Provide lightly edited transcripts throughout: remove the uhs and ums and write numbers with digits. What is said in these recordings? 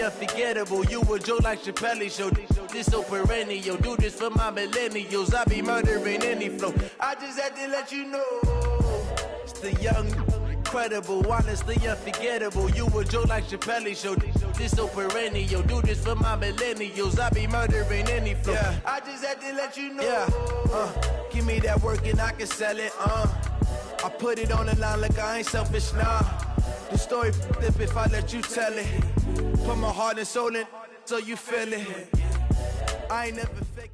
Unforgettable, you a joke like Chappelle show. This so perennial, do this for my millennials. I be murdering any flow. I just had to let you know, it's the young, incredible, honestly unforgettable. You a joke like Chappelle show. This so perennial, do this for my millennials. I be murdering any flow. Yeah. I just had to let you know. Yeah. Give me that work and I can sell it. I put it on the line like I ain't selfish, nah. The story flip if I let you tell it. Put my heart and soul in so you feel it. I ain't never fake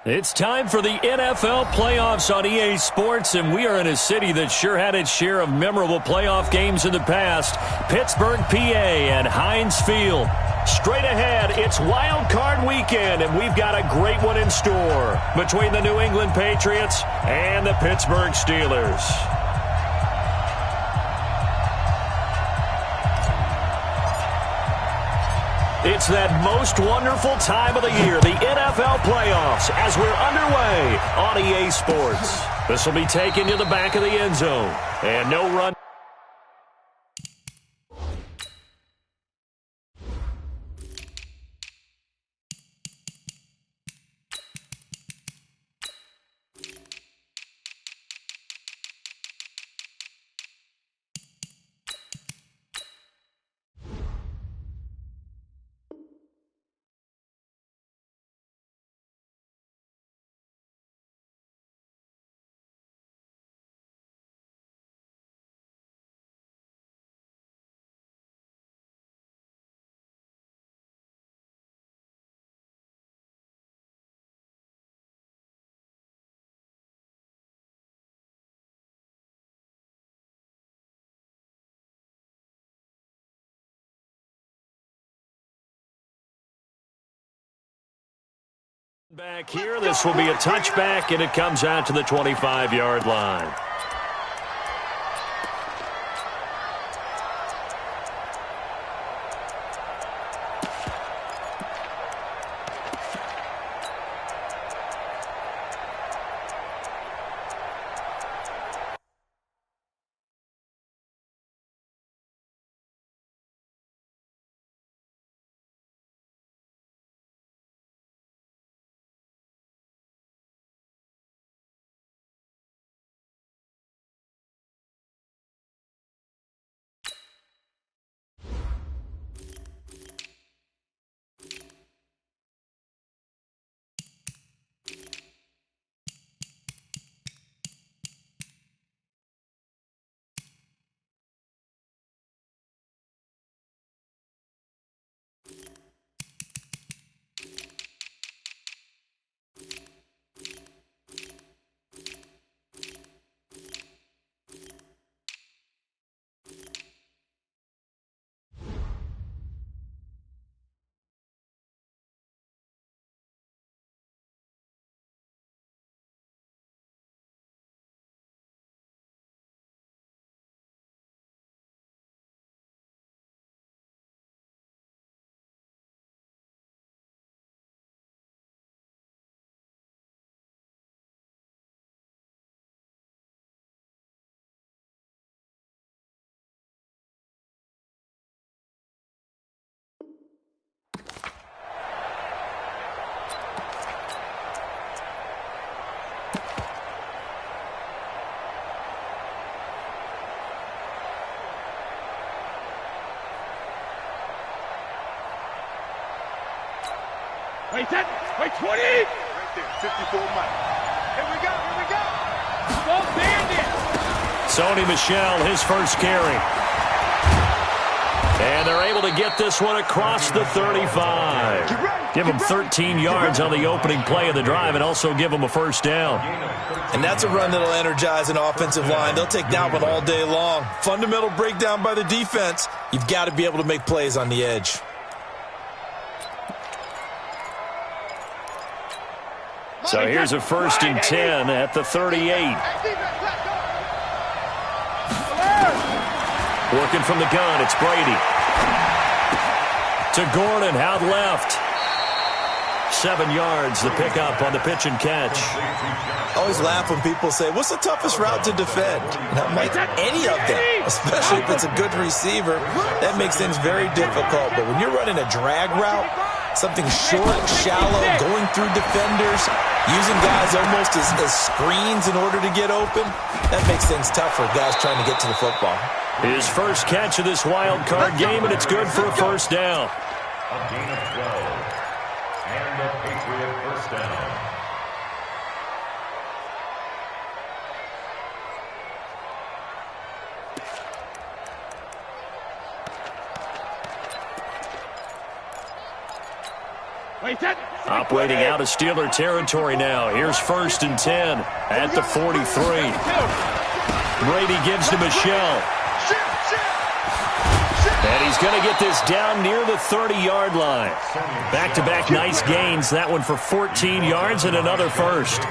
it. It's time for the NFL playoffs on EA Sports, and we are in a city that sure had its share of memorable playoff games in the past. Pittsburgh, PA, and Heinz Field. Straight ahead, it's Wild Card Weekend, and we've got a great one in store between the New England Patriots and the Pittsburgh Steelers. It's that most wonderful time of the year, the NFL playoffs, as we're underway on EA Sports. This will be taken to the back of the end zone, and no run. Back here, this will be a touchback, and it comes out to the 25-yard line. Wait 10, wait 20! Right there, 54 miles. Here we go, here we go! Go Bandit! Sony Michel, his first carry. And they're able to get this one across the 35. Give them 13 yards on the opening play of the drive and also give them a first down. And that's a run that'll energize an offensive line. They'll take that one all day long. Fundamental breakdown by the defense. You've got to be able to make plays on the edge. So here's a 1st and 10 at the 38. Working from the gun, it's Brady. To Gordon, out left. 7 yards, the pickup on the pitch and catch. I always laugh when people say, what's the toughest route to defend? And I'm like, any of them, especially if it's a good receiver. That makes things very difficult. But when you're running a drag route, something short, shallow, going through defenders, using guys almost as screens in order to get open, that makes things tough for guys trying to get to the football. His first catch of this wild card game, and it's good for a first down. A gain of 12. And a Patriot first down. Operating out of Steeler territory now. Here's 1st and 10 at the 43. Brady gives to Michelle. And he's going to get this down near the 30-yard line. Back-to-back nice gains. That one for 14 yards and another first.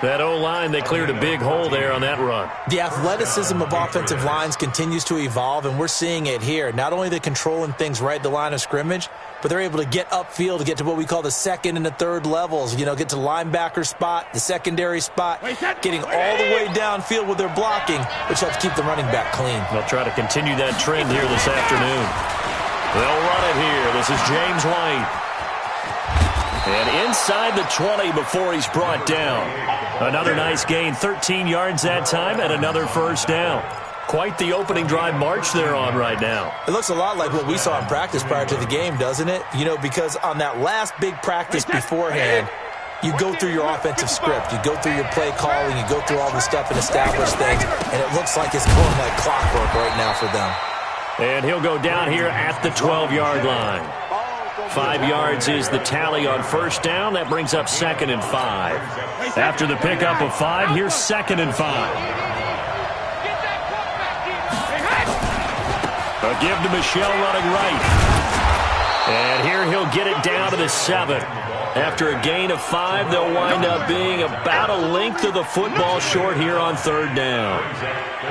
That O-line, they cleared a big hole there on that run. The athleticism of offensive lines continues to evolve, and we're seeing it here. Not only are they controlling things right at the line of scrimmage, but they're able to get upfield to get to what we call the second and the third levels. You know, get to the linebacker spot, the secondary spot, getting all the way downfield with their blocking, which helps keep the running back clean. They'll try to continue that trend here this afternoon. They'll run it here. This is James White. And inside the 20 before he's brought down. Another nice gain, 13 yards that time, and another first down. Quite the opening drive march they're on right now. It looks a lot like what we saw in practice prior to the game, doesn't it? You know, because on that last big practice beforehand, you go through your offensive script. You go through your play calling. You go through all the stuff and establish things. And it looks like it's going like clockwork right now for them. And he'll go down here at the 12-yard line. 5 yards is the tally on first down. That brings up 2nd and 5. After the pickup of 5, here's 2nd and 5. A give to Michelle running right. And here he'll get it down to the 7. After a gain of 5, they'll wind up being about a length of the football short here on 3rd down.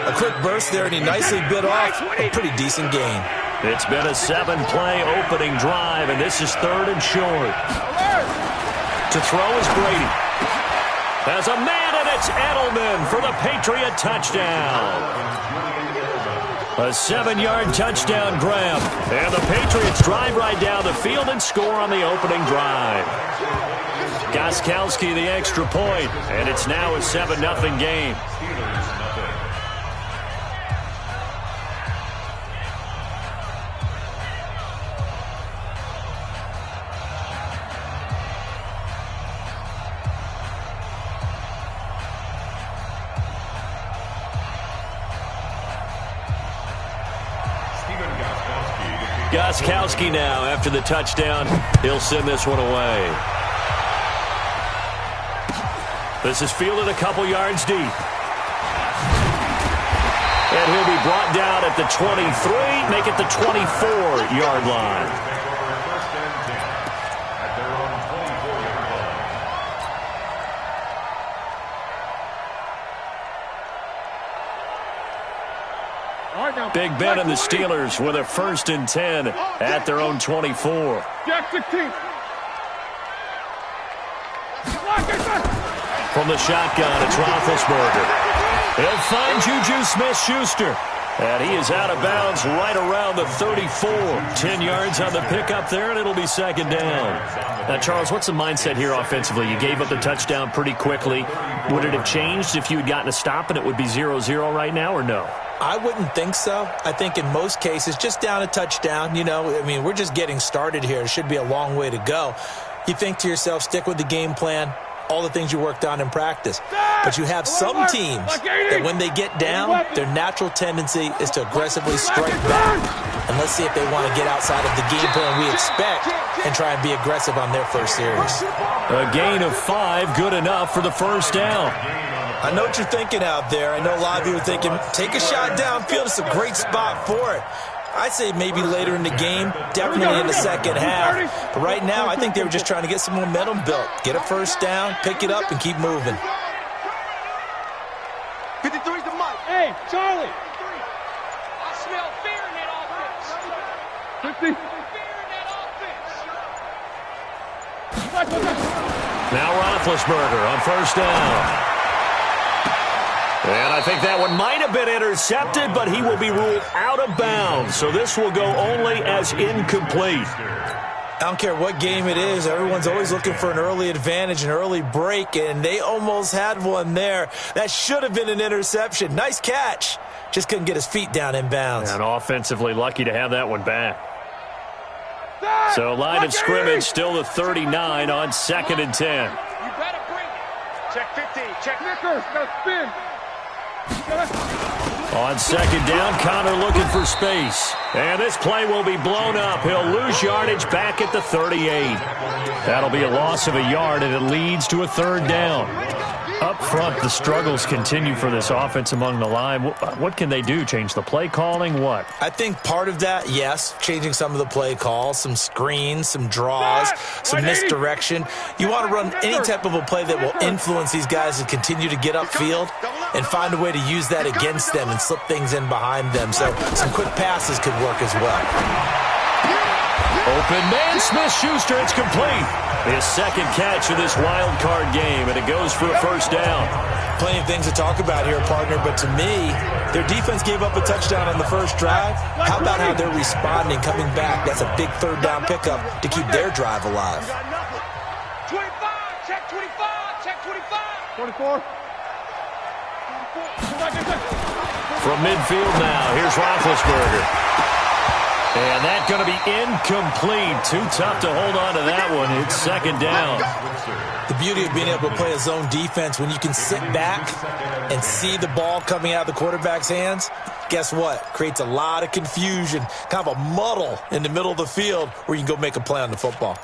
A quick burst there, and he nicely bit off a pretty decent gain. It's been a 7-play opening drive, and this is 3rd and short. To throw is Brady. As a man, and it's Edelman for the Patriot touchdown. A 7-yard touchdown grab. And the Patriots drive right down the field and score on the opening drive. Gostkowski the extra point, and it's now a 7-0 game. Gostkowski now, after the touchdown, he'll send this one away. This is fielded a couple yards deep. And he'll be brought down at the 23, make it the 24-yard line. Big Ben and the Steelers with a 1st and 10 at their own 24. From the shotgun, it's Roethlisberger. He'll find Juju Smith-Schuster. And he is out of bounds right around the 34. 10 yards on the pickup there, and it'll be 2nd down. Now, Charles, what's the mindset here offensively? You gave up the touchdown pretty quickly. Would it have changed if you had gotten a stop and it would be 0-0 right now, or no? I wouldn't think so. I think in most cases, just down a touchdown, you know, I mean, we're just getting started here. It should be a long way to go. You think to yourself, stick with the game plan, all the things you worked on in practice. But you have some teams that when they get down, their natural tendency is to aggressively strike back. And let's see if they want to get outside of the game plan we expect and try and be aggressive on their first series. A gain of 5, good enough for the first down. I know what you're thinking out there. I know a lot of you are thinking, take a shot downfield. It's a great spot for it. I'd say maybe later in the game, definitely in the second half. But right now, I think they were just trying to get some momentum built. Get a first down, pick it up, and keep moving. 53's the mic. Hey, Charlie. I smell fear in that offense. 50. Fear in that offense. Now Roethlisberger on first down. And I think that one might have been intercepted, but he will be ruled out of bounds. So this will go only as incomplete. I don't care what game it is. Everyone's always looking for an early advantage, an early break, and they almost had one there. That should have been an interception. Nice catch. Just couldn't get his feet down in bounds. And offensively lucky to have that one back. So line of scrimmage still the 39 on 2nd and 10. You better bring it. Check 50. Check Nickers. Now spin. On 2nd down, Connor looking for space. And this play will be blown up. He'll lose yardage back at the 38. That'll be a loss of a yard, and it leads to a 3rd down. Up front, the struggles continue for this offense among the line. What can they do? Change the play calling? What? I think part of that, yes, changing some of the play calls, some screens, some draws, some misdirection. You want to run any type of a play that will influence these guys to continue to get upfield and find a way to use that against them and slip things in behind them. So some quick passes could work as well. Open man, Smith-Schuster, it's complete. His 2nd catch of this wild card game, and it goes for a 1st down. Plenty of things to talk about here, partner, but to me, their defense gave up a touchdown on the first drive. How about how they're responding, coming back? That's a big 3rd down pickup to keep their drive alive. 25, check 25, check 25. 24. From midfield now, here's Roethlisberger. And that's going to be incomplete. Too tough to hold on to that one. It's 2nd down. The beauty of being able to play a zone defense, when you can sit back and see the ball coming out of the quarterback's hands, guess what? Creates a lot of confusion, kind of a muddle in the middle of the field where you can go make a play on the football.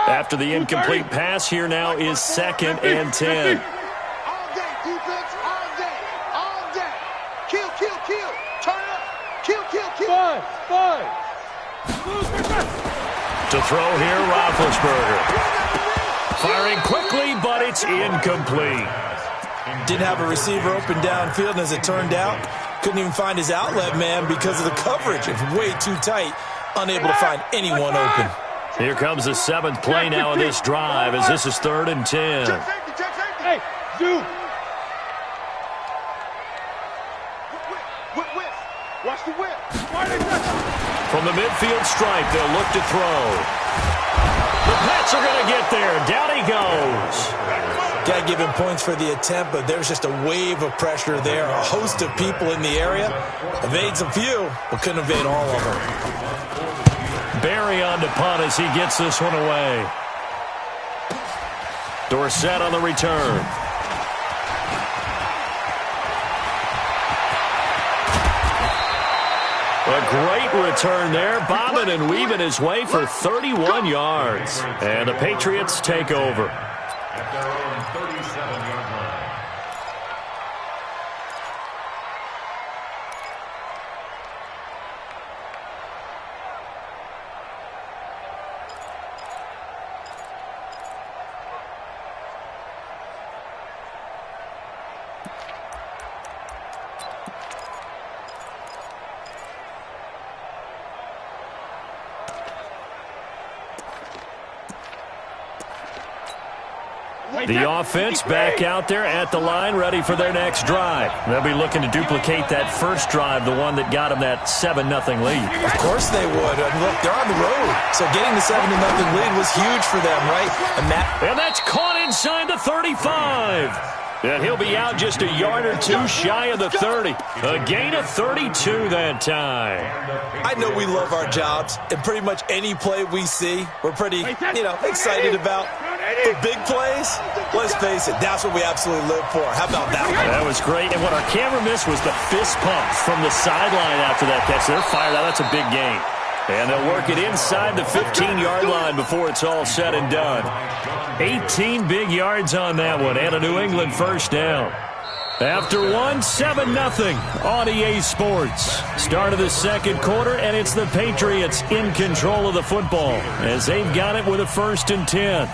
After the incomplete pass, here now is 2nd and 10. All day, defense, all day, all day. Kill, kill, kill. Turn up. Kill, kill, kill. Five. To throw here, Roethlisberger. Firing quickly, but it's incomplete. Didn't have a receiver open downfield, and as it turned out, couldn't even find his outlet man because of the coverage. It's way too tight, unable to find anyone open. Here comes the 7th play now of this drive as this is 3rd and 10. Check safety, check safety. Hey, zoom. Whip. Watch the whip. From the midfield stripe, they'll look to throw. The Pats are going to get there. Down he goes. Got to give him points for the attempt, but there's just a wave of pressure there. A host of people in the area. Evades a few, but couldn't evade all of them. Barry on to punt as he gets this one away. Dorsett on the return. A great return there, bobbing and weaving his way for 31 yards. And the Patriots take over. At their own 37-yard line. The offense back out there at the line, ready for their next drive. They'll be looking to duplicate that first drive, the one that got them that 7-0 lead. Of course they would. I mean, look, they're on the road, so getting the 7-0 lead was huge for them, right? And that's caught inside the 35. And he'll be out just a yard or two shy of the 30. A gain of 32 that time. I know we love our jobs, and pretty much any play we see, we're pretty, excited about. The big plays, let's face it, that's what we absolutely live for. How about that one? That was great. And what our camera missed was the fist pump from the sideline after that catch. They're fired out. That's a big gain. And they'll work it inside the 15-yard line before it's all said and done. 18 big yards on that one, and a New England first down. After one, 7-0 on EA Sports. Start of the second quarter, and it's the Patriots in control of the football as they've got it with a 1st and 10.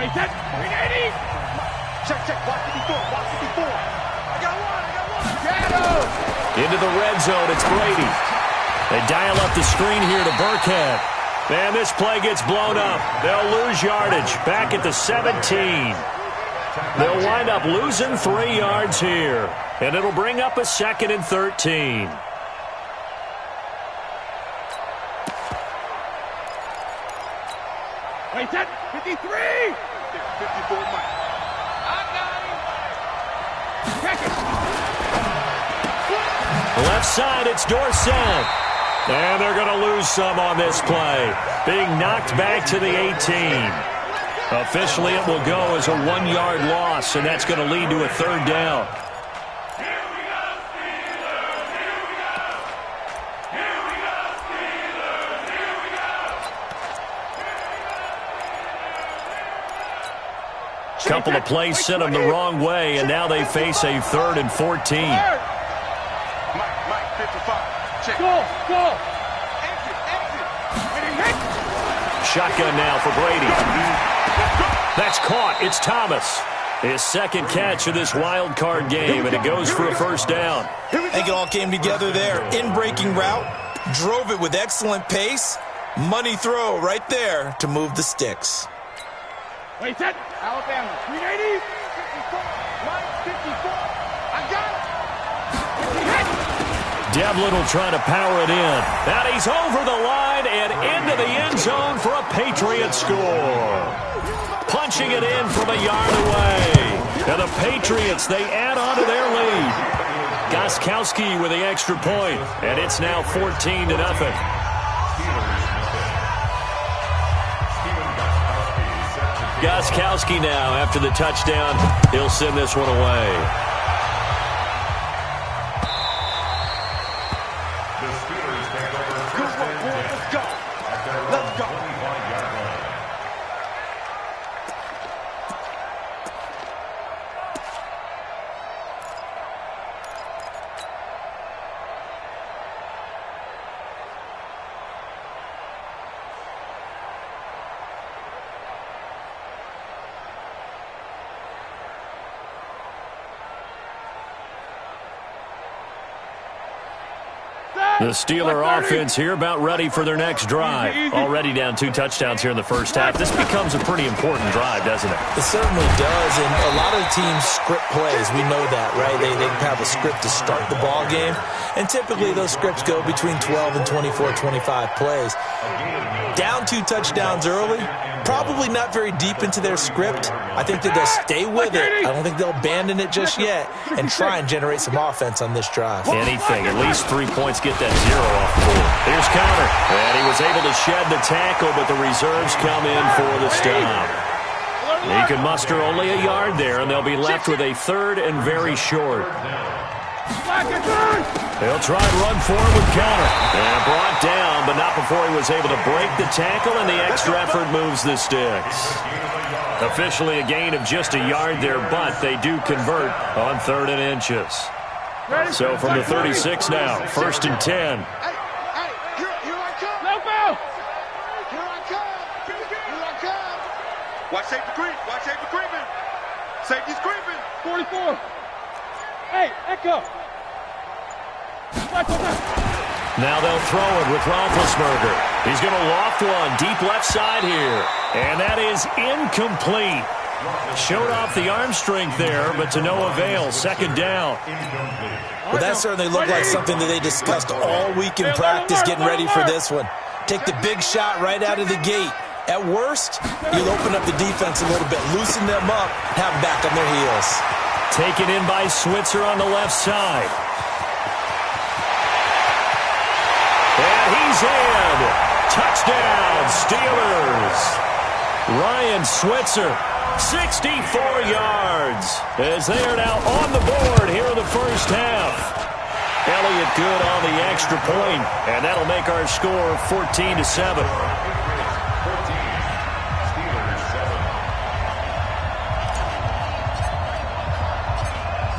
Wait, that 380. Check. Watch it before. I got one. Get him. Into the red zone, it's Brady. They dial up the screen here to Burkhead. And this play gets blown up. They'll lose yardage back at the 17. They'll wind up losing 3 yards here. And it'll bring up a 2nd and 13. Wait, that 53. 54 Mike. I got him. Check it. Left side, it's Dorsett. And they're going to lose some on this play. Being knocked back to the 18. Officially, it will go as a 1-yard loss, and that's going to lead to a 3rd down. Couple of plays sent them the wrong way, and now they face a 3rd and 14. Mike, 55. Check. Go. Shotgun now for Brady. That's caught. It's Thomas. His 2nd catch of this wild card game, and it goes for a 1st down. I think it all came together there. In-breaking route, drove it with excellent pace. Money throw right there to move the sticks. Wait, that Alabama 380. 54. Mike 54. I got it. Devlin will try to power it in. And he's over the line and into the end zone for a Patriot score. Punching it in from a yard away. And the Patriots, they add on to their lead. Gostkowski with the extra point. And it's now 14-0. Gostkowski now, after the touchdown, he'll send this one away. The Steeler offense here about ready for their next drive. Already down 2 touchdowns here in the first half. This becomes a pretty important drive, doesn't it? It certainly does, and a lot of the teams script plays. We know that, right? They have a script to start the ball game, and typically those scripts go between 12 and 24, 25 plays. Down 2 touchdowns early, probably not very deep into their script. I think that they'll stay with it. I don't think they'll abandon it just yet and try and generate some offense on this drive. Anything, at least 3 points, get that 0 off the board. Here's counter. And he was able to shed the tackle, but the reserves come in for the stop. He can muster only a yard there, and they'll be left with a 3rd and very short. He'll try and run forward with counter. And brought down, but not before he was able to break the tackle, and the extra effort moves the sticks. Officially a gain of just a yard there, but they do convert on 3rd and inches. So from the 36 now, 1st and 10. Here I come. No foul. Here I come. Watch safety creeping. Safety's creeping. 44. Hey, Echo. Now they'll throw it with Roethlisberger. He's going to loft one deep left side here. And that is incomplete. Showed off the arm strength there, but to no avail. 2nd down. Well, that certainly looked like something that they discussed all week in practice getting ready for this one. Take the big shot right out of the gate. At worst, you'll open up the defense a little bit, loosen them up, have them back on their heels. Taken in by Switzer on the left side. And he's in. Touchdown, Steelers. Ryan Switzer, 64 yards, as they are now on the board here in the first half. Elliott good on the extra point, and that'll make our score 14-7.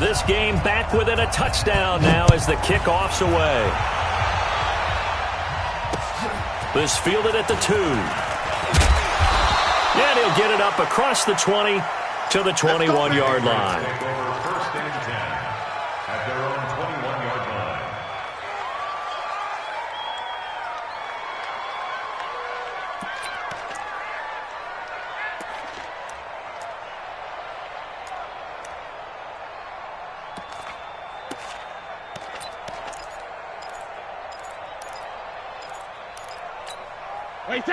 This game back within a touchdown now as the kickoff's away. This fielded at the 2. And he'll get it up across the 20 to the 21-yard line. First and 10 at their own 21-yard line.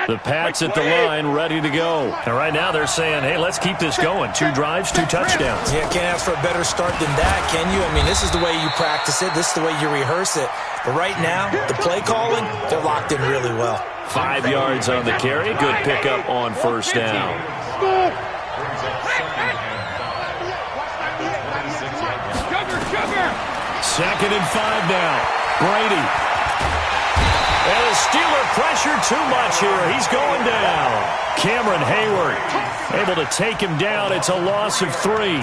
The Pats at the line, ready to go. And right now they're saying, hey, let's keep this going. 2 drives, 2 touchdowns. Yeah, can't ask for a better start than that, can you? I mean, this is the way you practice it. This is the way you rehearse it. But right now, the play calling, they're locked in really well. 5 yards on the carry. Good pickup on first down. Second and 5 now. Brady. And the Steeler pressure too much here. He's going down. Cameron Hayward able to take him down. It's a loss of 3.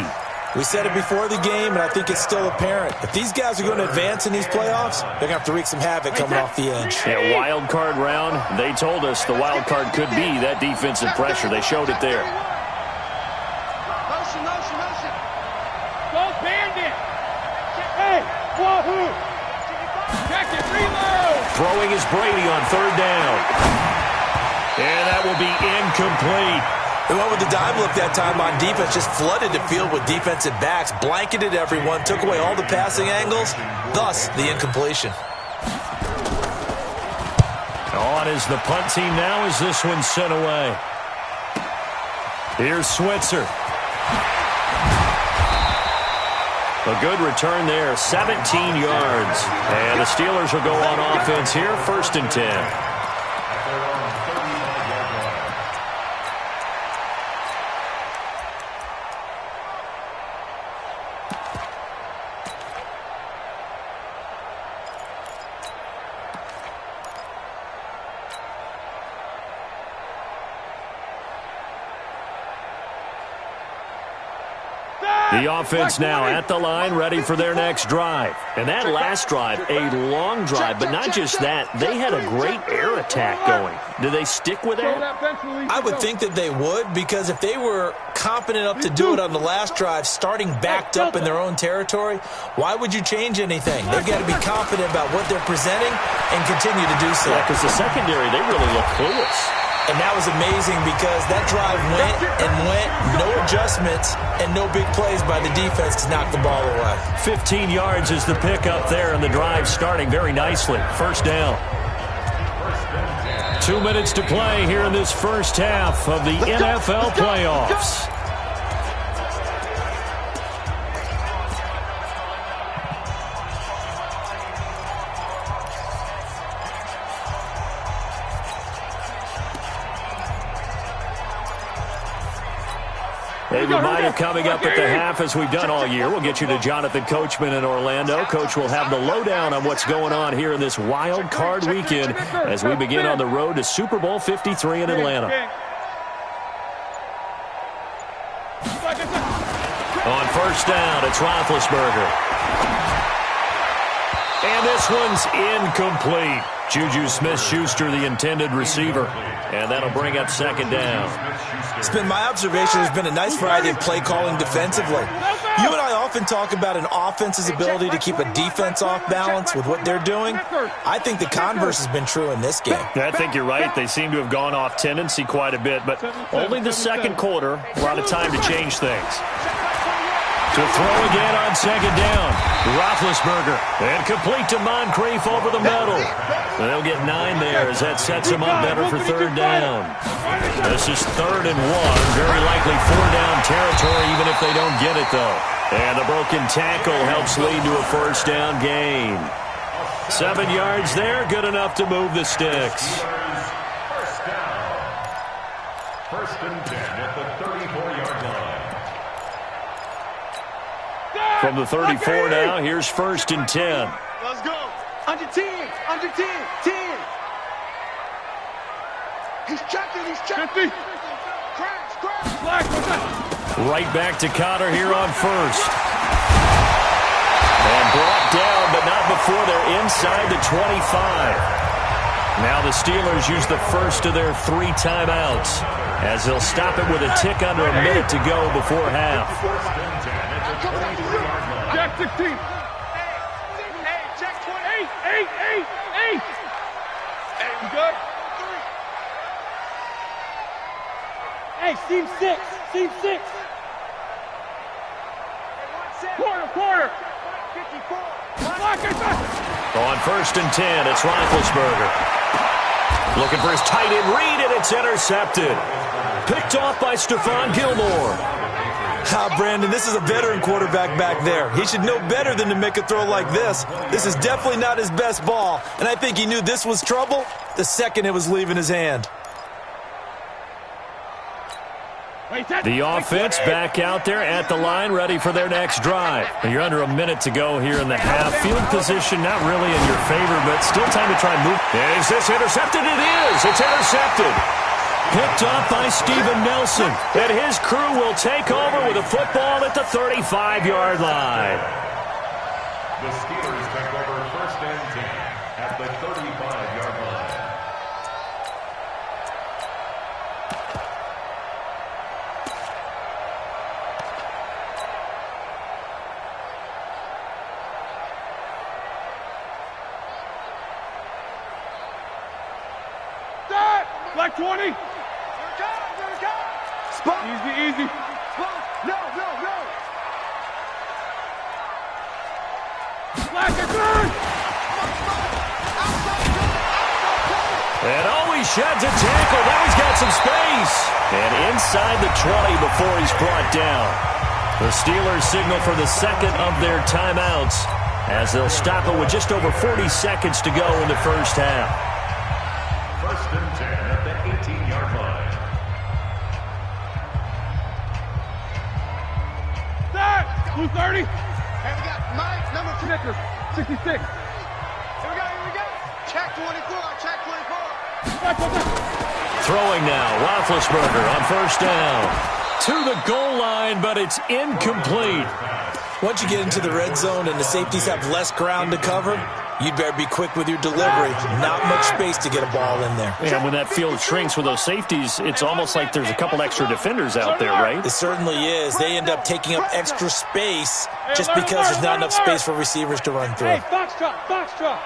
We said it before the game, and I think it's still apparent. If these guys are going to advance in these playoffs, they're going to have to wreak some havoc coming off the edge. Yeah, wild card round. They told us the wild card could be that defensive pressure. They showed it there. Motion. Go bandit. Hey, wahoo. Check it, reload. Throwing is Brady on third down. And that will be incomplete. They went with the dime look that time on defense, just flooded the field with defensive backs, blanketed everyone, took away all the passing angles, thus the incompletion. On is the punt team now as this one's sent away. Here's Switzer. A good return there, 17 yards. And the Steelers will go on offense here, first and 10. The offense now at the line, ready for their next drive. And that last drive, a long drive, but not just that. They had a great air attack going. Do they stick with that? I would think that they would, because if they were competent enough to do it on the last drive, starting backed up in their own territory, why would you change anything? They've got to be confident about what they're presenting and continue to do so. Yeah, because the secondary, they really look clueless. And that was amazing because that drive went and went, no adjustments, and no big plays by the defense to knock the ball away. 15 yards is the pickup there, and the drive starting very nicely. First down. 2 minutes to play here in this first half of the NFL playoffs. A reminder coming up at the half, as we've done all year. We'll get you to Jonathan Coachman in Orlando. Coach will have the lowdown on what's going on here in this wild card weekend as we begin on the road to Super Bowl 53 in Atlanta. On first down, it's Roethlisberger. And this one's incomplete. Juju Smith-Schuster, the intended receiver. And that'll bring up second down. It's been my observation there's been a nice variety of play calling defensively. You and I often talk about an offense's ability to keep a defense off balance with what they're doing. I think the converse has been true in this game. I think you're right. They seem to have gone off tendency quite a bit, but only the second quarter, a lot of time to change things. To throw again on second down. Roethlisberger. And complete to Moncrief over the middle. They'll get 9 there as that sets them up better for third down. This is 3rd and 1. Very likely 4-down territory even if they don't get it, though. And the broken tackle helps lead to a first down gain. 7 yards there. Good enough to move the sticks. First down. First and 10 at the 34-yard line. From the 34 now, here's first and 10. Let's go. Under 10. Under 10. 10. He's checking. 50. Crash. Right back to Cotter here on first. And brought down, but not before they're inside the 25. Now the Steelers use the first of their 3 timeouts as they'll stop it with a tick under a minute to go before half. Check 16. Hey, check 20. 8. Hey, you good? Hey, seam 6. Seam 6. Quarter. 54. On 1st and 10, it's Roethlisberger. Looking for his tight end read, and it's intercepted. Picked off by Stephon Gilmore. Brandon, this is a veteran quarterback back there. He should know better than to make a throw like this. This is definitely not his best ball, and I think he knew this was trouble the second it was leaving his hand. The offense back out there at the line, ready for their next drive. You're under a minute to go here in the half. Field position not really in your favor, but still time to try and move. Is this intercepted? It is. It's intercepted. Picked off by Steven Nelson. And his crew will take over with a football at the 35-yard line. The Steelers take over 1st and 10 at the 35-yard line. Black 20. Here it comes. Spot. Easy. Spot. No. Black is good. And always sheds a tackle. Now he's got some space. And inside the 20 before he's brought down. The Steelers signal for the second of their timeouts as they'll stop it with just over 40 seconds to go in the first half. 1st and 10 at the 18-yard line. Start. Blue 30. Hey, we got Mike, number 2. Snickers. 66. Here we go. Check 24. Throwing now, Roethlisberger on 1st down. To the goal line, but it's incomplete. Once you get into the red zone and the safeties have less ground to cover, you'd better be quick with your delivery. Not much space to get a ball in there. And when that field shrinks with those safeties, it's almost like there's a couple extra defenders out there, right? It certainly is. They end up taking up extra space just because there's not enough space for receivers to run through. Hey, foxtrot. Let's go.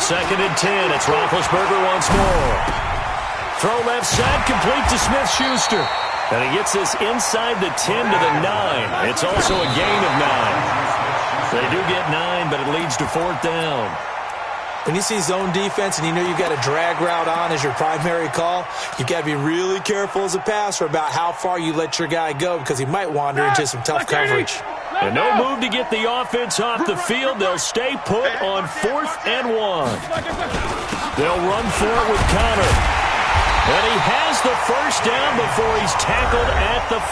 2nd and 10. It's Roethlisberger once more. Throw left side, complete to Smith-Schuster. And he gets this inside the 10 to the 9. It's also a gain of 9. They do get 9, but it leads to 4th down. When you see zone defense and you know you've got a drag route on as your primary call, you've got to be really careful as a passer about how far you let your guy go because he might wander into some tough coverage. And no move to get the offense off the field. They'll stay put on 4th and 1. They'll run for it with Connor. And he has the first down before he's tackled at the 5.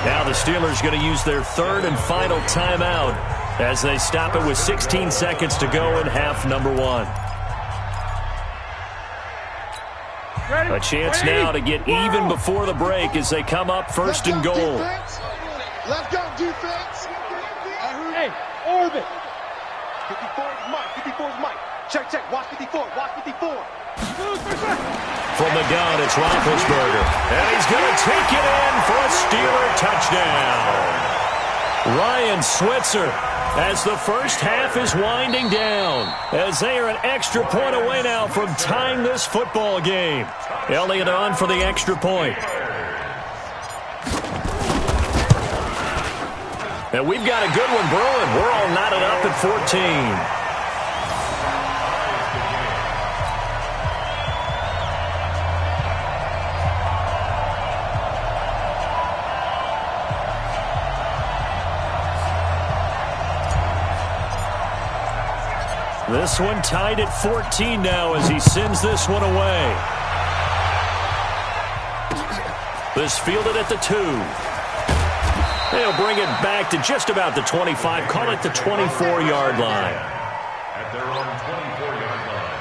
Now the Steelers going to use their 3rd and final timeout as they stop it with 16 seconds to go in half number 1. A chance now to get even before the break as they come up 1st and goal. Let's go, defense. Hey, orbit. 54 is Mike. Check. Watch 54. From the gun, it's Roethlisberger. And he's going to take it in for a Steeler touchdown. Ryan Switzer as the first half is winding down as they are an extra point away now from tying this football game. Elliott on for the extra point. And we've got a good one brewing. We're all knotted up at 14. This one tied at 14 now as he sends this one away. This fielded at the 2. They'll bring it back to just about the 25. Call it the 24-yard line. At their own 24-yard line.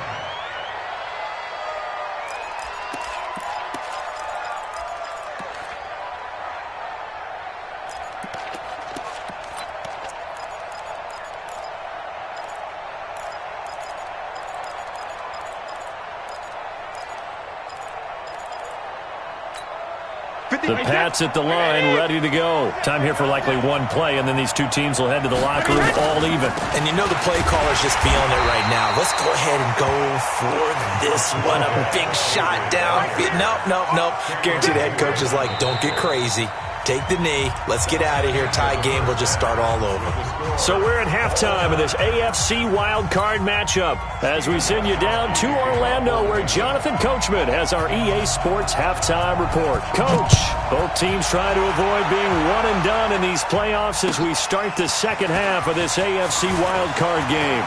The Pats at the line, ready to go. Time here for likely one play, and then these two teams will head to the locker room all even. And you know the play caller's just feeling it right now. Let's go ahead and go for this one. A big shot down. Nope. Guarantee the head coach is like, don't get crazy. Take the knee. Let's get out of here. Tie game. We'll just start all over. So we're at halftime of this AFC wildcard matchup as we send you down to Orlando where Jonathan Coachman has our EA Sports halftime report. Coach, both teams try to avoid being one and done in these playoffs as we start the second half of this AFC wildcard game.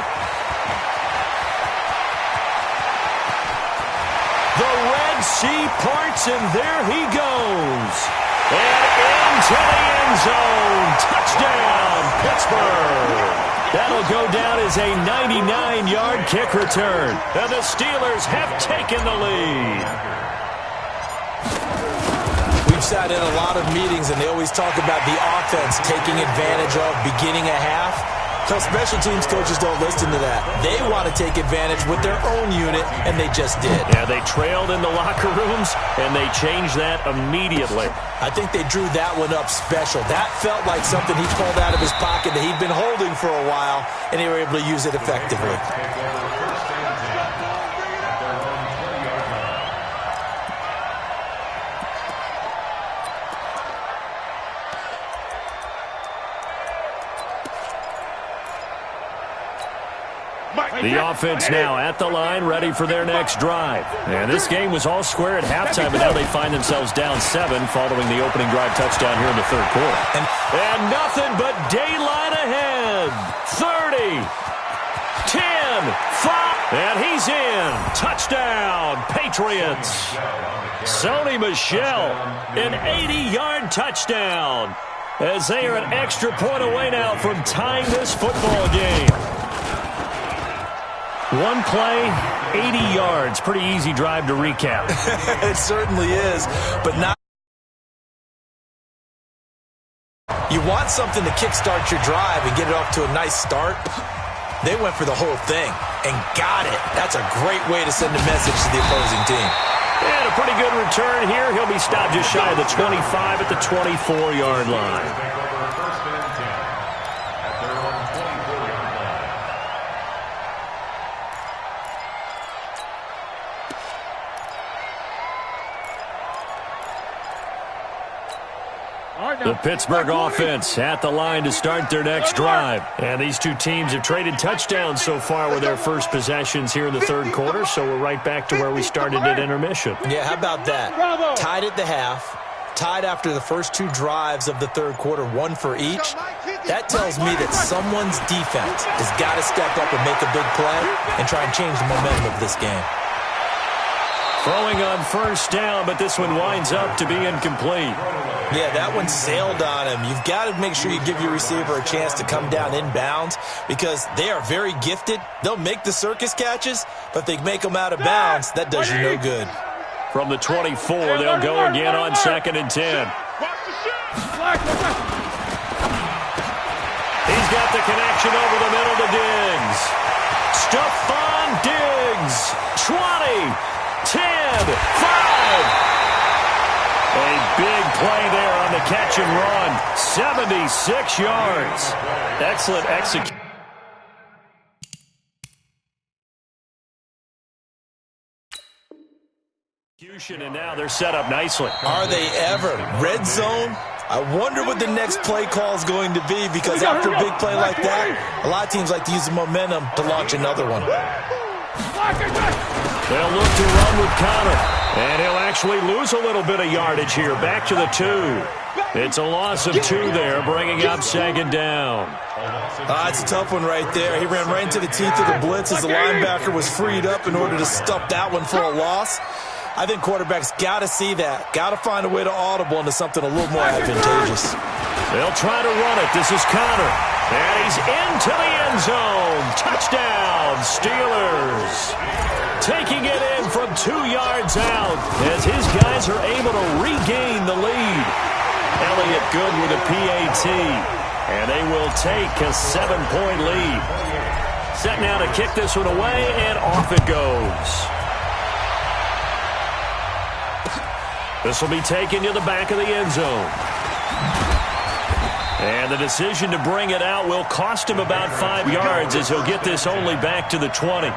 The Red Sea parts, and there he goes. And into the end zone. Touchdown, Pittsburgh. That'll go down as a 99-yard kick return. And the Steelers have taken the lead. We've sat in a lot of meetings, and they always talk about the offense taking advantage of beginning a half. So special teams coaches don't listen to that. They want to take advantage with their own unit, and they just did. Yeah, they trailed in the locker rooms, and they changed that immediately. I think they drew that one up special. That felt like something he pulled out of his pocket that he'd been holding for a while, and they were able to use it effectively. The offense now at the line, ready for their next drive. And this game was all square at halftime, but now they find themselves down 7 following the opening drive touchdown here in the third quarter. And nothing but daylight ahead. 30, 10, 5, and he's in. Touchdown, Patriots. Sony Michel, an 80-yard touchdown, as they are an extra point away now from tying this football game. One play, 80 yards. Pretty easy drive to recap. It certainly is, but not. You want something to kickstart your drive and get it off to a nice start. They went for the whole thing and got it. That's a great way to send a message to the opposing team. And a pretty good return here. He'll be stopped just shy of the 25 at the 24-yard line. The Pittsburgh offense at the line to start their next drive. And these two teams have traded touchdowns so far with their first possessions here in the third quarter, so we're right back to where we started at intermission. Yeah, how about that? Tied at the half, tied after the first two drives of the third quarter, one for each. That tells me that someone's defense has got to step up and make a big play and try and change the momentum of this game. Throwing on first down, but this one winds up to be incomplete. Yeah, that one sailed on him. You've got to make sure you give your receiver a chance to come down inbounds because they are very gifted. They'll make the circus catches, but if they make them out of bounds, that does you no good. From the 24, they'll go again on 2nd and 10. He's got the connection over the middle to Diggs. Stephon Diggs, 20. 10, 5. A big play there on the catch and run. 76 yards. Excellent execution. And now they're set up nicely. Are they ever? Red zone? I wonder what the next play call is going to be because after a big play like that, a lot of teams like to use the momentum to launch another one. They'll look to run with Connor, and he'll actually lose a little bit of yardage here. Back to the 2. It's a loss of 2 there, bringing up 2nd down. It's a tough one right there. He ran right into the teeth of the blitz as the linebacker was freed up in order to stuff that one for a loss. I think quarterbacks got to see that. Got to find a way to audible into something a little more advantageous. They'll try to run it. This is Connor. And he's into the end zone. Touchdown, Steelers. Taking it in from 2 yards out as his guys are able to regain the lead. Elliott good with a PAT. And they will take a 7-point lead. Set now to kick this one away, and off it goes. This will be taken to the back of the end zone. And the decision to bring it out will cost him about 5 yards as he'll get this only back to the 20.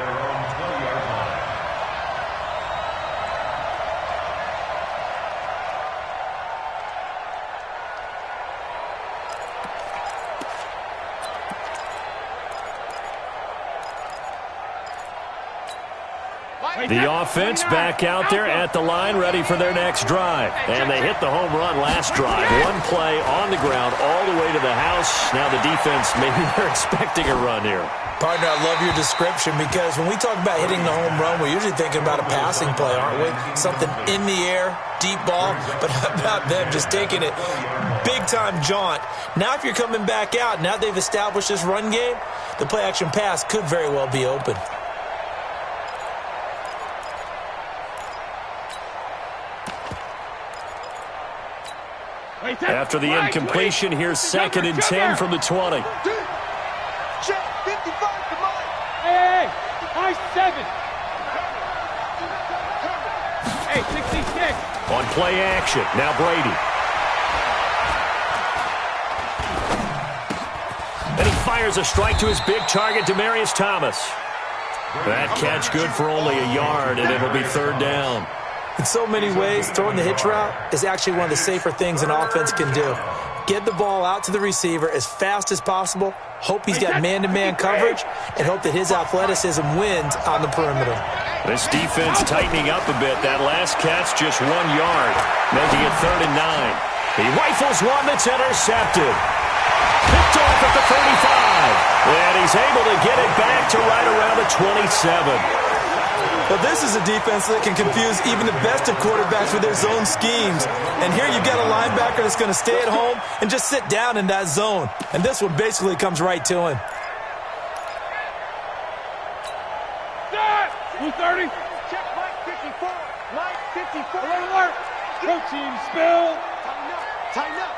The offense back out there at the line, ready for their next drive. And they hit the home run last drive. One play on the ground all the way to the house. Now the defense, maybe they're expecting a run here. Partner, I love your description because when we talk about hitting the home run, we're usually thinking about a passing play, aren't we? Something in the air, deep ball. But how about them just taking it big-time jaunt? Now if you're coming back out, now they've established this run game, the play-action pass could very well be open. After the incompletion, here's 2nd and 10 from the 20. Check, 55, come on. Hey, high 7. Hey, 66. On play action, now Brady. And he fires a strike to his big target, Demaryius Thomas. That catch good for only a yard, and it'll be 3rd down. In so many ways, throwing the hitch route is actually one of the safer things an offense can do. Get the ball out to the receiver as fast as possible, hope he's got man-to-man coverage, and hope that his athleticism wins on the perimeter. This defense tightening up a bit. That last catch just 1 yard, making it 3rd and 9. He rifles one that's intercepted. Picked off at the 35. And he's able to get it back to right around the 27. Well, this is a defense that can confuse even the best of quarterbacks with their zone schemes. And here you've got a linebacker that's going to stay at home and just sit down in that zone. And this one basically comes right to him. 230. Check, Mike 54. Mike 54. Alert. Protein spill. Tighten up.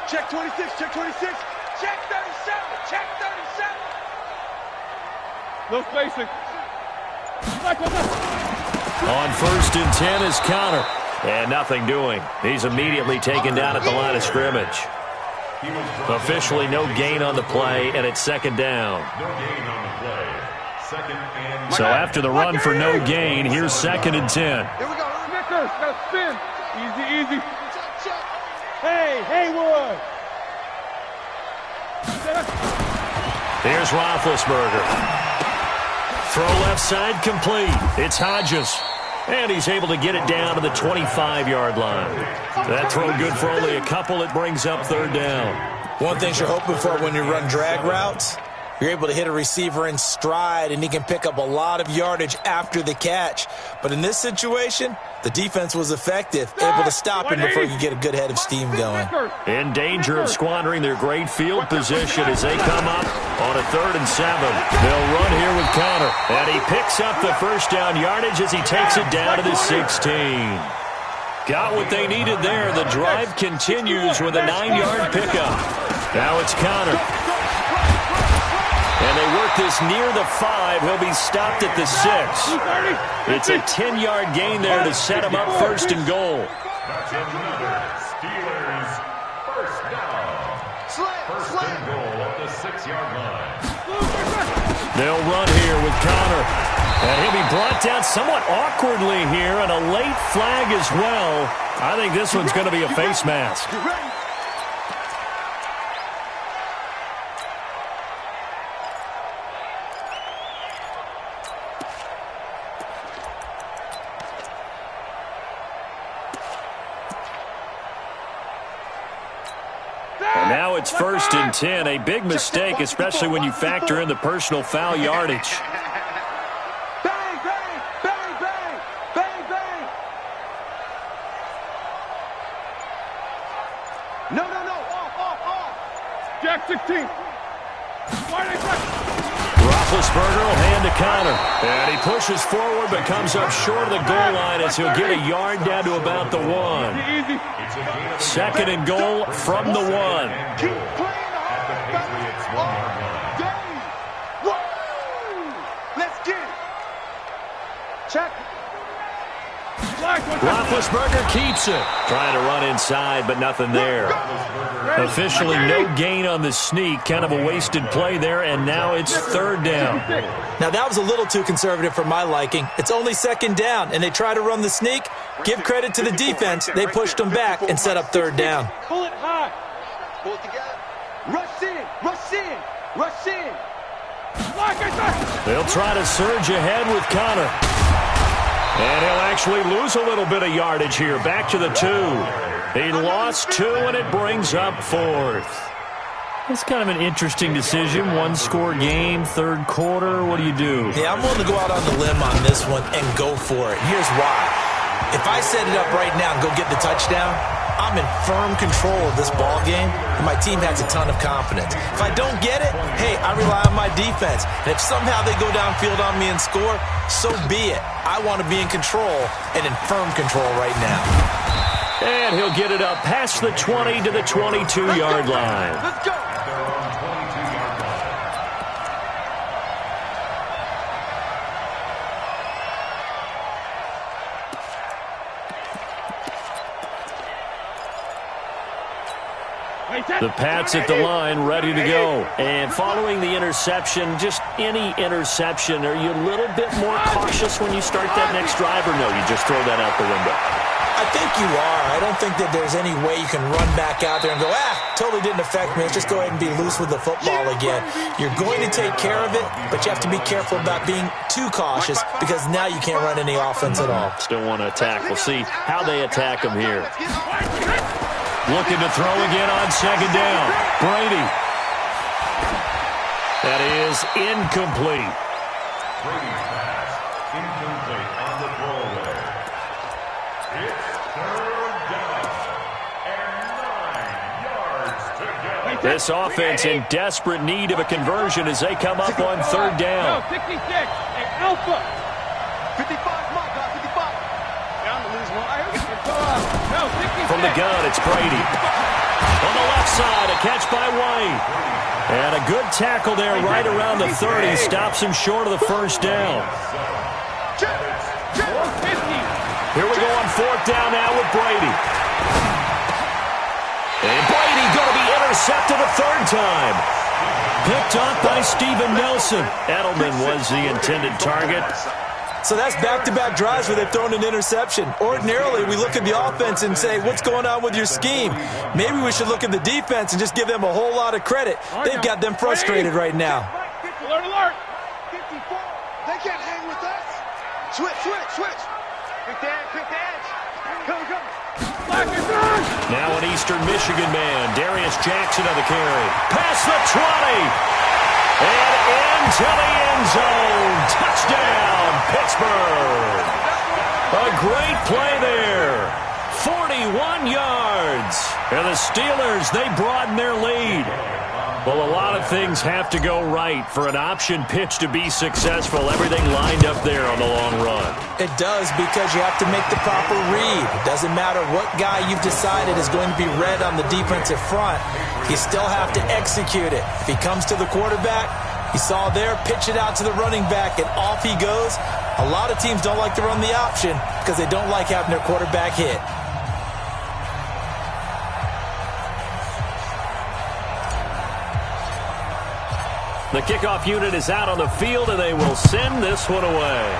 Check 26. Check 26. Check 37. Check 37. No spacing. On 1st and 10 is Connor. And nothing doing. He's immediately taken down at the line of scrimmage. Officially no gain on the play, and it's 2nd down. No gain on the play. 2nd and So after the run for no gain, here's 2nd and 10. Here we go. Snickers, gotta spin. Easy. Hey, Haywood. Here's Roethlisberger. Throw left side complete. It's Hodges. And he's able to get it down to the 25-yard line. That throw good for only a couple. It brings up 3rd down. One thing you're hoping for when you run drag routes, you're able to hit a receiver in stride, and he can pick up a lot of yardage after the catch. But in this situation, the defense was effective, able to stop him before you get a good head of steam going. In danger of squandering their great field position as they come up on a 3rd and 7. They'll run here with Connor, and he picks up the 1st down yardage as he takes it down to the 16. Got what they needed there. The drive continues with a 9-yard pickup. Now it's Connor. And they work this near the 5. He'll be stopped at the 6. It's a 10-yard gain there to set him up 1st and goal. that's another Steelers 1st down. 1st and goal at the 6-yard line. They'll run here with Connor. And he'll be brought down somewhat awkwardly here, and a late flag as well. I think this one's going to be a face mask. And now it's 1st and 10. A big mistake, especially when you factor in the personal foul yardage. Bang, bang, bang, bang, bang, bang. No, off. Jack 16. Roethlisberger will hand to Connor. And he pushes forward but comes up short of the goal line as he'll get a yard down to about the 1. Easy. 2nd and goal from the 1. Keep playing At the Patriots' 1-yard line. Woo! Let's get it. Check. Roethlisberger keeps it. Trying to run inside, but nothing there. Officially no gain on the sneak. Kind of a wasted play there, and now it's third down. Now, that was a little too conservative for my liking. It's only second down, and they try to run the sneak. Give credit to the defense. They pushed them back and set up third down. Pull it high. Pull it together. Rush in. Rush in. Rush in. They'll try to surge ahead with Connor. And he'll actually lose a little bit of yardage here. Back to the 2. He lost 2, and it brings up fourth. It's kind of an interesting decision. One-score game, third quarter. What do you do? Yeah, I'm willing to go out on the limb on this one and go for it. Here's why. If I set it up right now and go get the touchdown, I'm in firm control of this ball game, and my team has a ton of confidence. If I don't get it, hey, I rely on my defense. And if somehow they go downfield on me and score, so be it. I want to be in control and in firm control right now. And he'll get it up past the 20 to the 22-yard line. Let's go. The Pats at the line, ready to go. And following the interception, just any interception, are you a little bit more cautious when you start that next drive, or no, you just throw that out the window? I think you are. I don't think that there's any way you can run back out there and go, totally didn't affect me. Let's just go ahead and be loose with the football again. You're going to take care of it, but you have to be careful about being too cautious because now you can't run any offense at all. Still want to attack. We'll see how they attack him here. Looking to throw again on second down. Brady. That is incomplete. Brady's pass, incomplete on the throwaway. It's third down and 9 yards to go. This offense in desperate need of a conversion as they come up on third down. 66. Hey, Alpha. 55, my God, 55. Down to lose one. From the gun, it's Brady. On the left side, a catch by White. And a good tackle there right around the 30. Stops him short of the first down. Here we go on fourth down now with Brady. And Brady going to be intercepted a third time. Picked up by Steven Nelson. Edelman was the intended target. So that's back-to-back drives where they've thrown an interception. Ordinarily, we look at the offense and say, what's going on with your scheme? Maybe we should look at the defense and just give them a whole lot of credit. They've got them frustrated right now. Alert, alert. 54. They can't hang with us. Switch. Quick the edge. Come. Now an Eastern Michigan man, Darius Jackson on the carry. Past the 20. And into the end zone. Touchdown, Pittsburgh. A great play there. 41 yards. And the Steelers, they broaden their lead. Well, a lot of things have to go right for an option pitch to be successful. Everything lined up there on the long run. It does, because you have to make the proper read. It doesn't matter what guy you've decided is going to be read on the defensive front. You still have to execute it. If he comes to the quarterback, you saw there, pitch it out to the running back, and off he goes. A lot of teams don't like to run the option because they don't like having their quarterback hit. The kickoff unit is out on the field, and they will send this one away.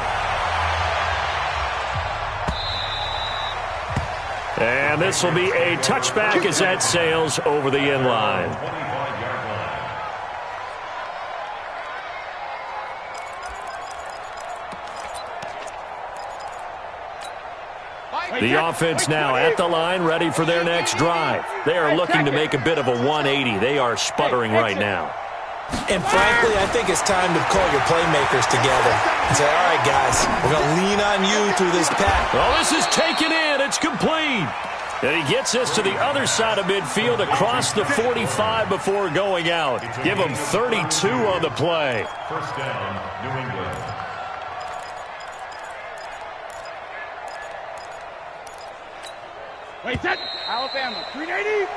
And this will be a touchback as that sails over the end line. The offense now at the line, ready for their next drive. They are looking to make a bit of a 180. They are sputtering right now. And frankly, I think it's time to call your playmakers together and say, all right, guys, we're going to lean on you through this pack. Well, this is taken in. It's complete. And he gets us to the other side of midfield across the 45 before going out. Give him 32 on the play. First down, New England. Wait, set. Alabama, 380.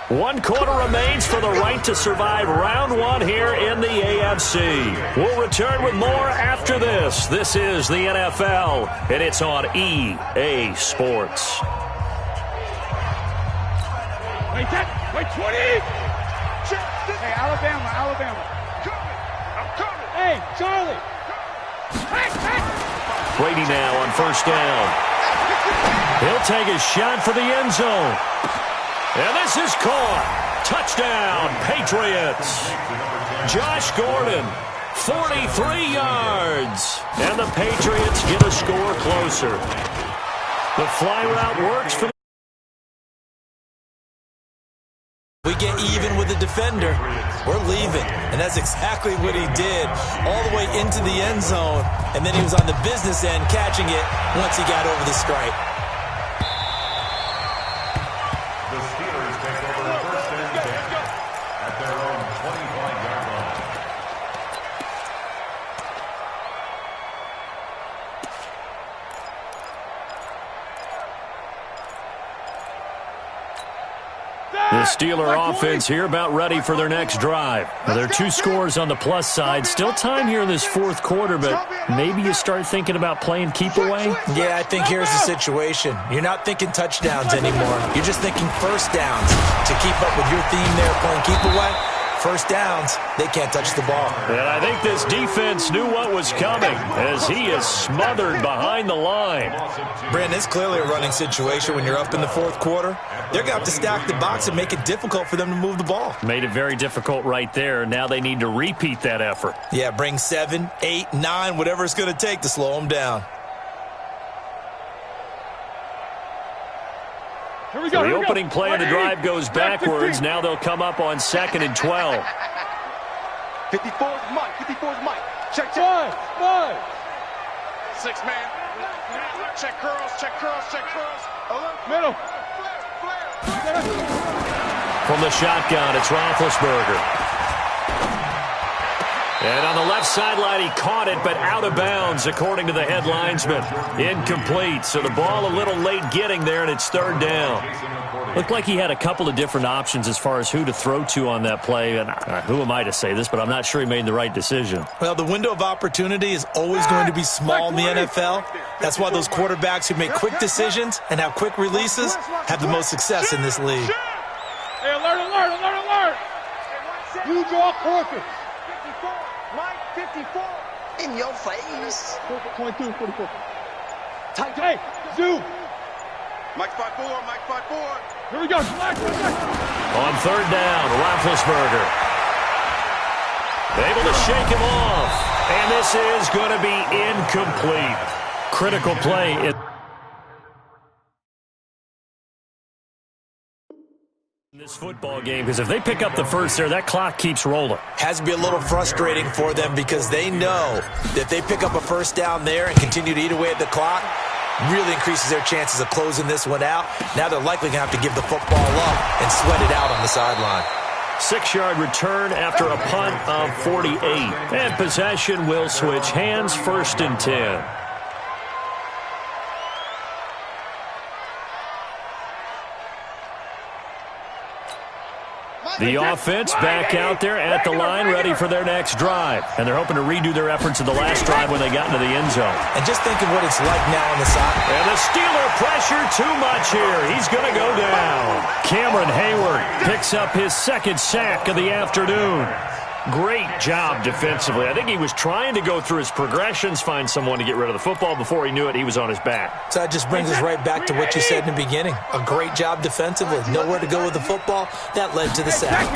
1 quarter remains for the right to survive round 1 here in the AFC. We'll return with more after this. This is the NFL, and it's on EA Sports. Wait, 20! Hey, Alabama. I'm coming. Hey, Charlie. Brady now on first down. He'll take a shot for the end zone. And this is caught. Touchdown, Patriots. Josh Gordon, 43 yards. And the Patriots get a score closer. The fly route works for the... We get even with the defender, we're leaving. And that's exactly what he did, all the way into the end zone. And then he was on the business end catching it once he got over the stripe. The Steelers take over first and 10 at their own 25-yard line. The Steeler offense here about ready for their next drive. Now, there are 2 scores on the plus side. Still time here in this 4th quarter, but maybe you start thinking about playing keep away? Yeah, I think here's the situation. You're not thinking touchdowns anymore. You're just thinking first downs. To keep up with your theme there, playing keep away, first downs, they can't touch the ball. And I think this defense knew what was coming as he is smothered behind the line. Brandon, it's clearly a running situation when you're up in the 4th quarter. They're going to have to stack the box and make it difficult for them to move the ball. Made it very difficult right there. Now they need to repeat that effort. Yeah, bring 7, 8, 9, whatever it's going to take to slow them down. Here we go. So the opening play of the drive goes backwards. Now they'll come up on 2nd and 12. 54's Mike. Check. 6 man. Check curls. Middle. From the shotgun, it's Roethlisberger. And on the left sideline, he caught it, but out of bounds, according to the head linesman. Incomplete, so the ball a little late getting there, and it's 3rd down. Looked like he had a couple of different options as far as who to throw to on that play. And who am I to say this, but I'm not sure he made the right decision. Well, the window of opportunity is always going to be small in the NFL. That's why those quarterbacks who make quick decisions and have quick releases have the most success in this league. Hey, alert. You draw quarters. Mike 54. In your face. 22, 44. Hey, zoom. Mike 5-4. Here we go. Relax. On 3rd down, Roethlisberger. Able to shake him off. And this is going to be incomplete. Critical play in this football game, because if they pick up the first there, that clock keeps rolling. Has to be a little frustrating for them because they know that if they pick up a first down there and continue to eat away at the clock, really increases their chances of closing this one out. Now they're likely going to have to give the football up and sweat it out on the sideline. 6-yard return after a punt of 48. And possession will switch hands, 1st and 10. The offense back out there at the line, ready for their next drive. And they're hoping to redo their efforts of the last drive when they got into the end zone. And just think of what it's like now on the side. And the Steeler pressure too much here. He's going to go down. Cameron Hayward picks up his 2nd sack of the afternoon. Great job defensively. I think he was trying to go through his progressions, find someone to get rid of the football. Before he knew it, he was on his back. So that just brings us right back to what you said in the beginning. A great job defensively. Nowhere to go with the football. That led to the sack.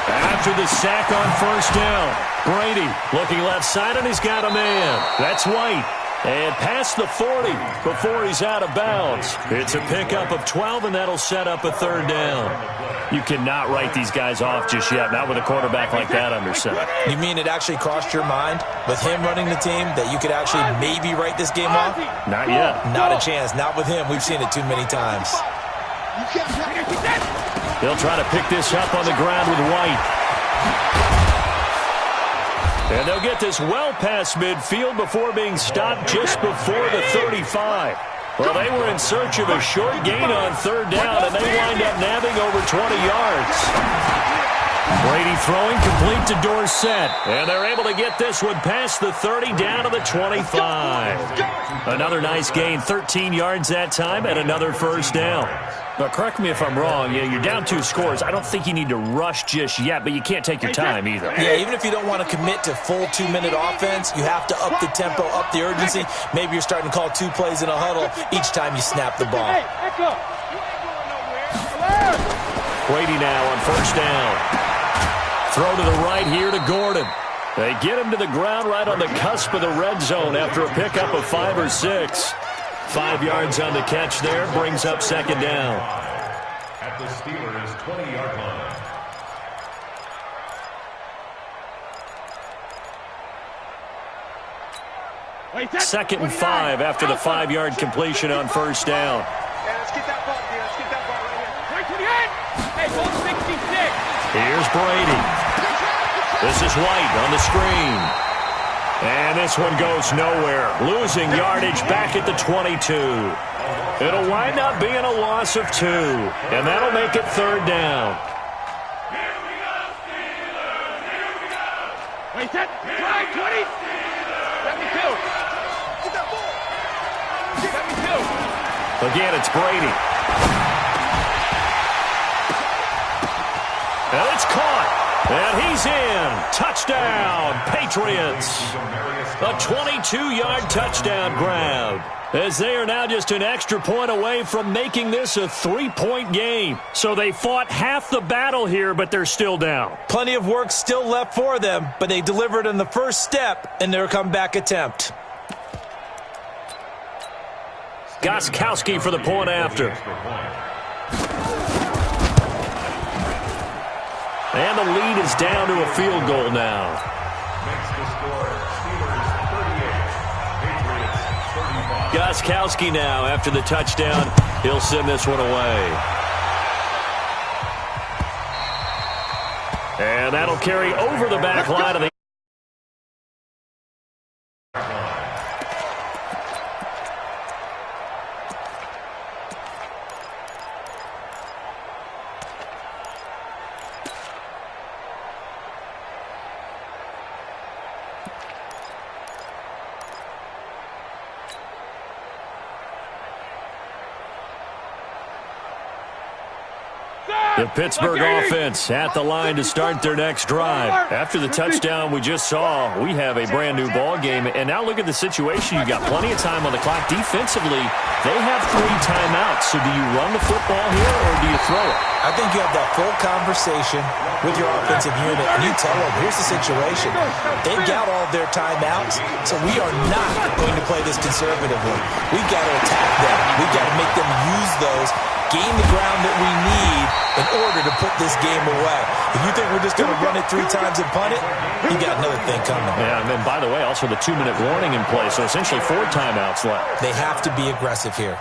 After the sack on 1st down, Brady looking left side, and he's got a man. That's White. And past the 40 before he's out of bounds. It's a pickup of 12, and that'll set up a 3rd down. You cannot write these guys off just yet, not with a quarterback like that under center. You mean it actually crossed your mind with him running the team that you could actually maybe write this game off? Not yet. Not a chance. Not with him. We've seen it too many times. They'll try to pick this up on the ground with White. And they'll get this well past midfield before being stopped just before the 35. Well, they were in search of a short gain on third down, and they wind up nabbing over 20 yards. Brady throwing complete to Dorsett, and they're able to get this one past the 30 down to the 25. Another nice gain, 13 yards that time, and another first down. Now, correct me if I'm wrong. Yeah, you're down 2 scores. I don't think you need to rush just yet, but you can't take your time either. Yeah, even if you don't want to commit to full 2-minute offense, you have to up the tempo, up the urgency. Maybe you're starting to call 2 plays in a huddle each time you snap the ball. Brady now on first down. Throw to the right here to Gordon. They get him to the ground right on the cusp of the red zone after a pickup of 5 or 6. 5 yards on the catch there, brings up second down. At the Steelers' 20-yard line. Second and 5 after the 5-yard completion on first down. Hey, let's get that ball, dude. Let's get that ball right here. Hey, goal 66. Here's Brady. This is White on the screen. And this one goes nowhere. Losing yardage back at the 22. It'll wind up being a loss of 2. And that'll make it third down. Wait, set. Drive, 20. Let me two. Get that ball. Let me two. Again, it's Brady. And it's caught. And he's in. Touchdown, Patriots. A 22-yard touchdown grab. As they are now just an extra point away from making this a 3-point game. So they fought half the battle here, but they're still down. Plenty of work still left for them, but they delivered in the first step in their comeback attempt. Gostkowski for the point after. And the lead is down to a field goal now. Makes the score Steelers 38, Patriots 35. Gostkowski now after the touchdown. He'll send this one away. And that'll carry over the back line of the The Pittsburgh offense at the line to start their next drive. After the touchdown we just saw, we have a brand new ball game. And now look at the situation. You've got plenty of time on the clock. Defensively, they have 3 timeouts. So do you run the football here or do you throw it? I think you have that full conversation with your offensive unit, and you tell them, here's the situation. They've got all their timeouts, so we are not going to play this conservatively. We've got to attack them. We've got to make them use those, gain the ground that we need in order to put this game away. If you think we're just going to run it 3 times and punt it, you got another thing coming. Yeah, and then, by the way, also the 2-minute warning in play, so essentially 4 timeouts left. They have to be aggressive here.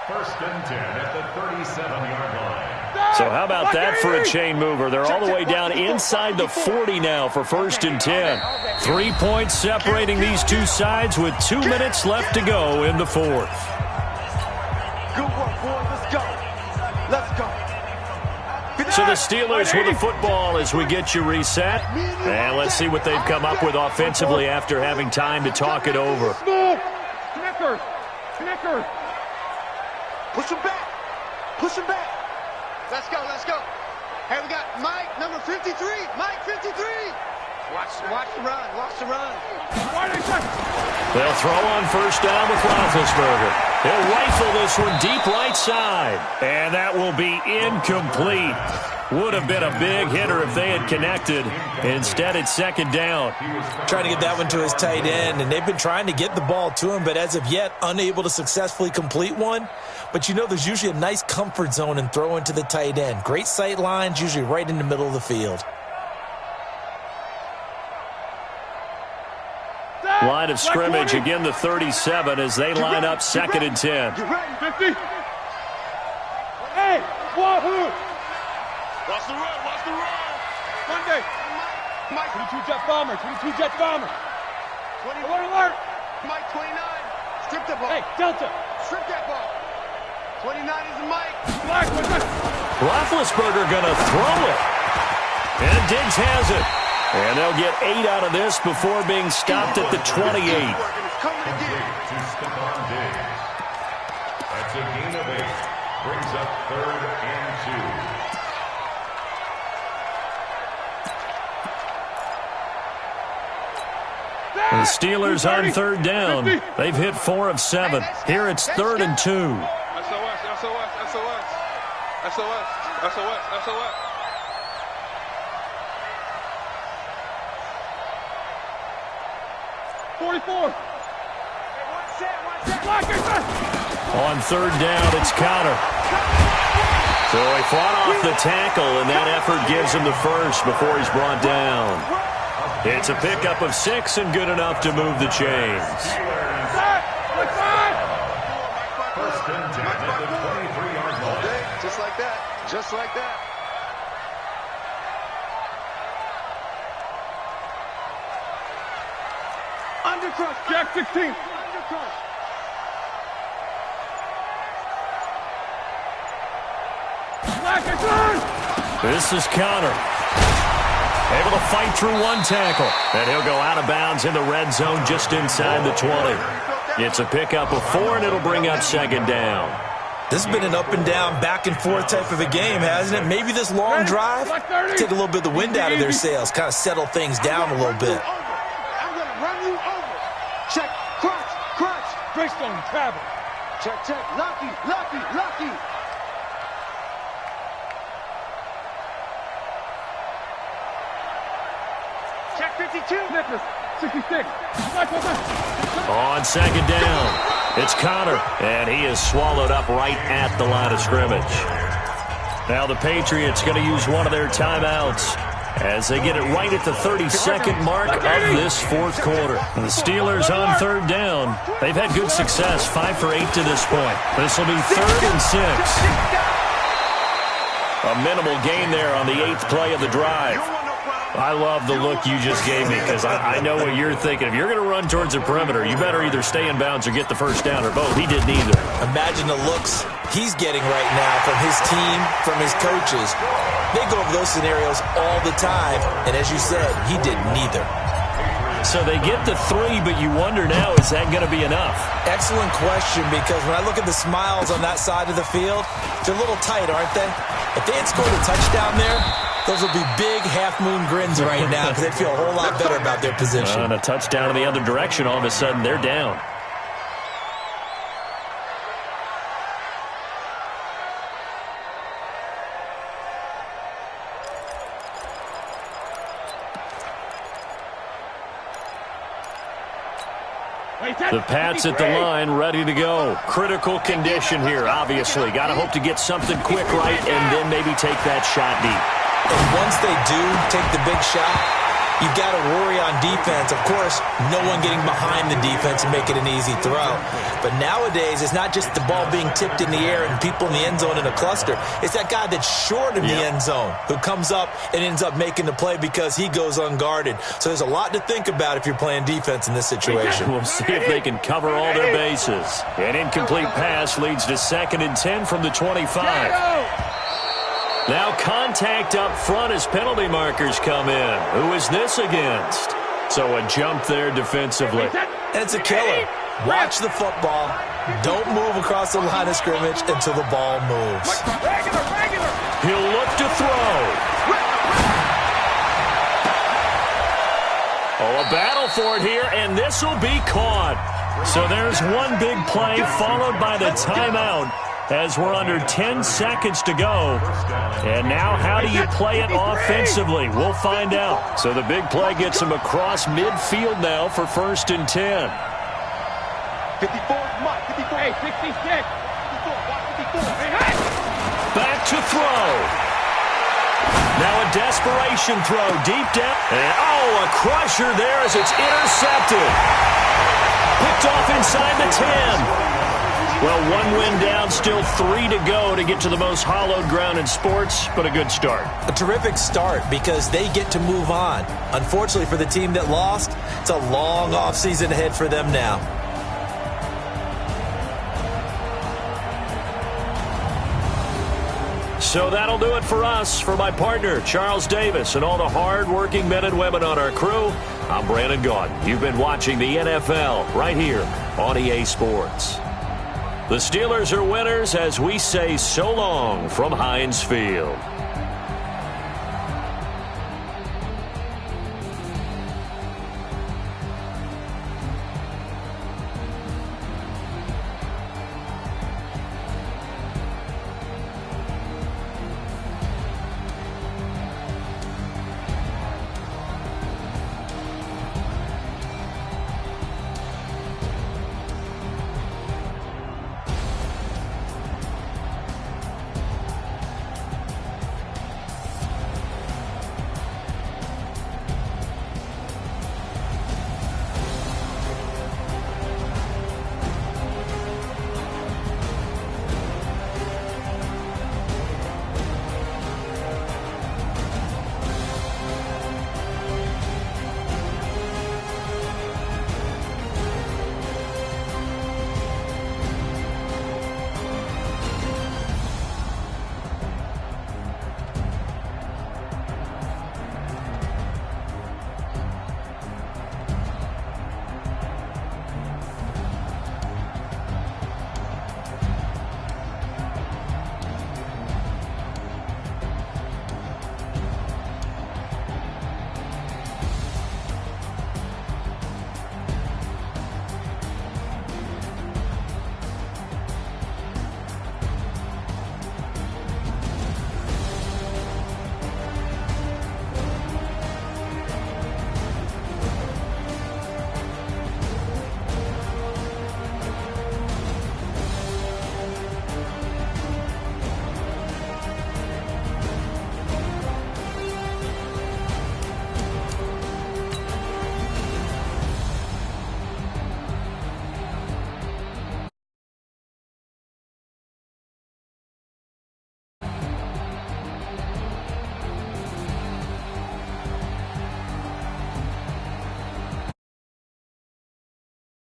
First and 10 at the 37-yard line. So how about that for a chain mover? They're all the way down inside the 40 now for first and 10. 3 points separating these two sides with 2 minutes left to go in the fourth. Good work, boys. Let's go. Let's go. So the Steelers with the football as we get you reset. And let's see what they've come up with offensively after having time to talk it over. Knickers. Knickers. Push him back. Push him back. Let's go, let's go. Hey, we got Mike, number 53. Mike, 53. Watch the run, watch the run. They'll throw on first down with Roethlisberger. He'll rifle this one deep right side. And that will be incomplete. Would have been a big hitter if they had connected. Instead, it's second down. Trying to get that one to his tight end, and they've been trying to get the ball to him, but as of yet, unable to successfully complete one. But you know there's usually a nice comfort zone in throwing to the tight end. Great sight lines, usually right in the middle of the field. Line of scrimmage, again the 37 as they line up second and 10. Get ready, 50. Hey, wahoo! Watch the run, watch the run. Monday. Mike, 22 jet bomber, 22 jet bomber. 20. Alert, alert. Mike, 29. Strip the ball. Hey, Delta. Strip that ball. 29 is Mike. Roethlisberger going to throw it. And Diggs has it. And they'll get 8 out of this before being stopped at the 28. To Stephon Diggs. That's a gain of 8. Brings up 3rd and 2. The Steelers on 3rd down. They've hit 4 of 7. Here it's 3rd and 2. SOS. 44. On 3rd down, it's Connor. So he fought off the tackle, and that effort gives him the first before he's brought down. It's a pickup of 6 and good enough to move the chains. First and 10 at the 23-yard line. Just like that. Just like that. Undercrush. Jack 16. Undercrush. This is Connor. Able to fight through one tackle. And he'll go out of bounds in the red zone just inside the 20. It's a pickup of 4, and it'll bring up 2nd down. This has been an up and down, back and forth type of a game, hasn't it? Maybe this long drive, take a little bit of the wind out of their sails, kind of settle things down a little bit. I'm going to run you over. Check. Crunch. Greystone, travel. Check. Lucky. Check 52. Nicholas, 66. On 2nd down, it's Connor, and he is swallowed up right at the line of scrimmage. Now the Patriots going to use one of their timeouts as they get it right at the 32nd mark of this 4th quarter. The Steelers on 3rd down. They've had good success, 5 for 8 to this point. This will be 3rd and 6. A minimal gain there on the 8th play of the drive. I love the look you just gave me because I know what you're thinking. If you're going to run towards the perimeter, you better either stay in bounds or get the first down or both. He did neither. Imagine the looks he's getting right now from his team, from his coaches. They go over those scenarios all the time, and as you said, he did neither. So they get the 3, but you wonder now, is that going to be enough? Excellent question, because when I look at the smiles on that side of the field, they're a little tight, aren't they? If they had scored a touchdown there, those would be big half-moon grins right now because they'd feel a whole lot better about their position. And a touchdown in the other direction, all of a sudden they're down. The Pats at the line, ready to go. Critical condition here, obviously. Got to hope to get something quick right and then maybe take that shot deep. And once they do take the big shot, you've got to worry on defense. Of course, no one getting behind the defense and make it an easy throw. But nowadays, it's not just the ball being tipped in the air and people in the end zone in a cluster. It's that guy that's short in the end zone who comes up and ends up making the play because he goes unguarded. So there's a lot to think about if you're playing defense in this situation. We'll see if they can cover all their bases. An incomplete pass leads to 2nd and 10 from the 25. Now contact up front as penalty markers come in. Who is this against? So a jump there defensively. And it's a killer. Watch the football. Don't move across the line of scrimmage until the ball moves. Regular. He'll look to throw. Oh, a battle for it here, and this will be caught. So there's one big play followed by the timeout as we're under 10 seconds to go. And now how do you play it offensively? We'll find out. So the big play gets him across midfield now for 1st and 10. 54, Mike, 54. Hey, 66. 54, hey. Back to throw. Now a desperation throw deep down. And a crusher there as it's intercepted. Picked off inside the 10. Well, one win down, still 3 to go to get to the most hallowed ground in sports, but a good start. A terrific start because they get to move on. Unfortunately for the team that lost, it's a long offseason ahead for them now. So that'll do it for us. For my partner, Charles Davis, and all the hard-working men and women on our crew, I'm Brandon Gaudin. You've been watching the NFL right here on EA Sports. The Steelers are winners as we say so long from Heinz Field.